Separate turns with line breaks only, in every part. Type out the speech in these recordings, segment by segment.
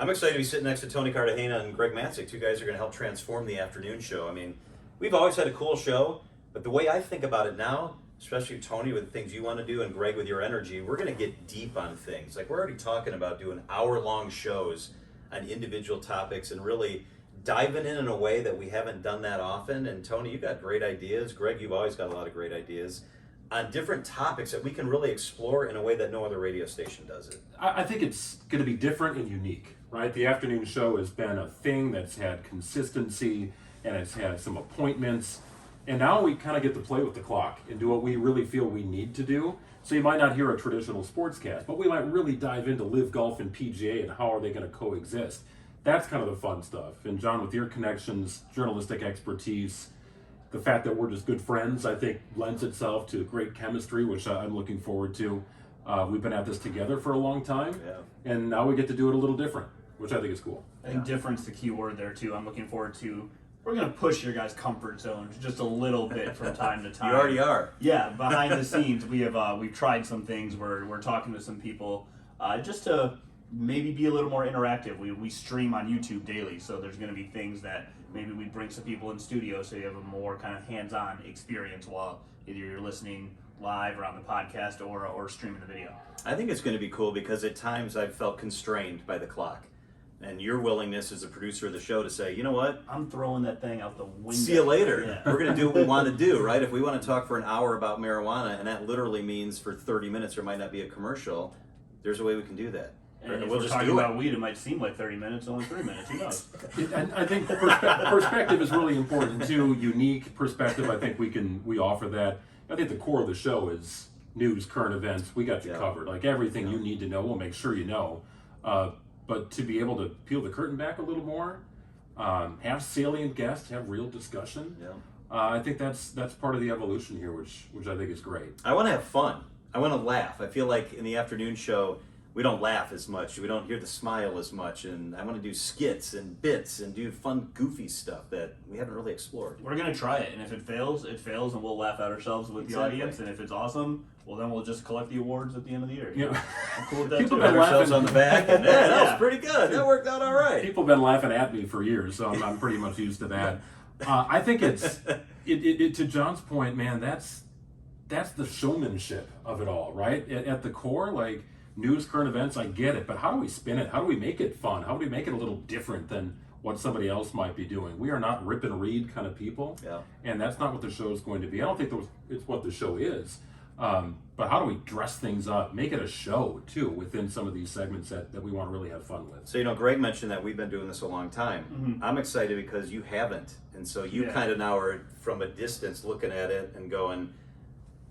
I'm excited to be sitting next to Tony Cartagena and Greg Matzek. Two guys are going to help transform the afternoon show. I mean, we've always had a cool show, but the way I think about it now, especially Tony with the things you want to do and Greg with your energy, we're going to get deep on things. Like, we're already talking about doing hour-long shows on individual topics and really diving in a way that we haven't done that often. And Tony, you've got great ideas. Greg, you've always got a lot of great ideas on different topics that we can really explore in a way that no other radio station does it.
I think it's going to be different and unique, right? The afternoon show has been a thing that's had consistency and it's had some appointments. And now we kind of get to play with the clock and do what we really feel we need to do. So you might not hear a traditional sportscast, but we might really dive into live golf and PGA and how are they going to coexist. That's kind of the fun stuff. And John, with your connections, journalistic expertise, the fact that we're just good friends, I think lends itself to great chemistry, which I'm looking forward to. We've been at this together for a long time, and now we get to do it a little different, which I think is cool.
I think different's the key word there, too. I'm looking forward to, we're going to push your guys' comfort zones just a little bit from time to time.
You already are.
Yeah, behind the scenes, we've tried some things. We're talking to some people just to maybe be a little more interactive. We stream on YouTube daily, so there's going to be things that maybe we bring some people in studio so you have a more kind of hands-on experience while either you're listening live or on the podcast or streaming the video.
I think it's going to be cool because at times I've felt constrained by the clock. And your willingness as a producer of the show to say, you know what?
I'm throwing that thing out the window.
See you later.
Yeah.
We're going to do what we want to do, right? If we want to talk for an hour about marijuana, and that literally means for 30 minutes there might not be a commercial, there's a way we can do that.
And if we're talking about weed, it might seem like 30 minutes, only 3 minutes. Who knows?
And I think perspective is really important too. Unique perspective. I think we offer that. I think the core of the show is news, current events. We got you covered. Like everything you need to know, we'll make sure you know. But to be able to peel the curtain back a little more, have salient guests, have real discussion. I think that's part of the evolution here, which I think is great.
I want to have fun. I want to laugh. I feel like in the afternoon show, we don't laugh as much. We don't hear the smile as much. And I want to do skits and bits and do fun, goofy stuff that we haven't really explored.
We're going to try it. And if it fails, it fails, and we'll laugh at ourselves with the audience. And if it's awesome, well, then we'll just collect the awards at the end of the year.
Yeah.
I'm cool with that,
People
too.
have been
Pat ourselves on the back. And, that was pretty good. That worked out all right.
People have been laughing at me for years, so I'm pretty much used to that. I think it's to John's point, man. That's the showmanship of it all, right? At the core, like news, current events, I get it, but how do we spin it? How do we make it fun? How do we make it a little different than what somebody else might be doing? We are not rip and read kind of people, and that's not what the show is going to be. I don't think it's what the show is, but how do we dress things up, make it a show too within some of these segments that we want to really have fun with?
So, Greg mentioned that we've been doing this a long time.
Mm-hmm.
I'm excited because you haven't, and so you kind of now are from a distance looking at it and going,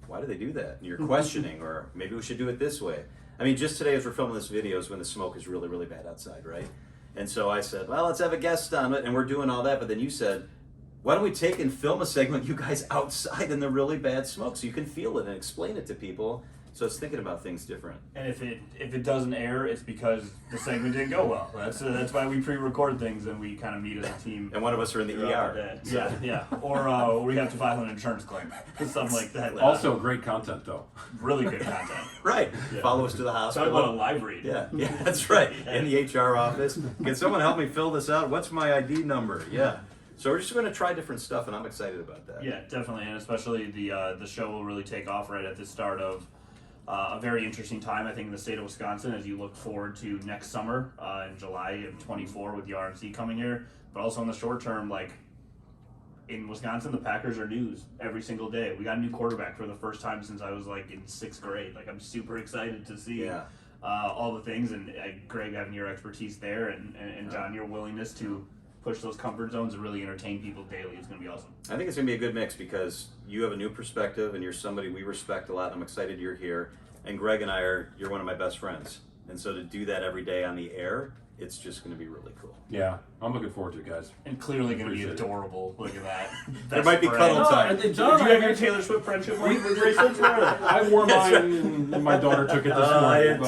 why do they do that? And you're questioning, or maybe we should do it this way. I mean, just today as we're filming this video is when the smoke is really, really bad outside, right? And so I said, well, let's have a guest on it, and we're doing all that. But then you said, why don't we take and film a segment you guys outside in the really bad smoke so you can feel it and explain it to people. So it's thinking about things different.
And if it doesn't air, it's because the segment didn't go well. That's why we pre-record things and we kind of meet as a team.
And one of us are in the ER.
Yeah. Or we have to file an insurance claim, something like that.
Also, great content though.
Really good content.
Right.
Yeah.
Follow us to the hospital.
Talk about a live read.
Yeah, that's right. In the HR office. Can someone help me fill this out? What's my ID number? Yeah. So we're just going to try different stuff, and I'm excited about that.
Yeah, definitely, and especially the show will really take off right at the start of a very interesting time, I think, in the state of Wisconsin as you look forward to next summer in July of 24 with the RNC coming here. But also in the short term, like in Wisconsin, the Packers are news every single day. We got a new quarterback for the first time since I was like in 6th grade. Like I'm super excited to see all the things, and Greg, having your expertise there, and John, your willingness to push those comfort zones and really entertain people daily is going to be awesome.
I think it's going to be a good mix because you have a new perspective and you're somebody we respect a lot. I'm excited you're here. And Greg and you're one of my best friends. And so to do that every day on the air, it's just going to be really cool.
Yeah, I'm looking forward to it, guys.
And clearly going to be adorable. Look at that.
There might be cuddle time.
Do you have your Taylor Swift friendship bracelets?
I wore mine and my daughter took it this morning.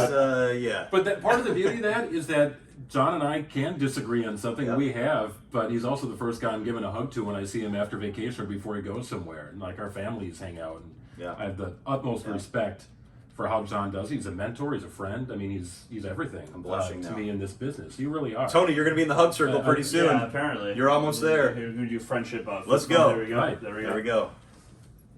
But that part of the beauty of that is that John and I can disagree on something. We have, but he's also the first guy I'm giving a hug to when I see him after vacation or before he goes somewhere. And like our families hang out. And I have the utmost respect for for how John does. He's a mentor. He's a friend. I mean, he's everything.
I'm blushing
to
now.
me in this business. You really are.
Tony, you're going to be in the hug circle pretty soon.
Yeah, apparently.
You're almost there.
We're going to do friendship of.
Let's go.
There we go.
Right.
There we go.
There we go.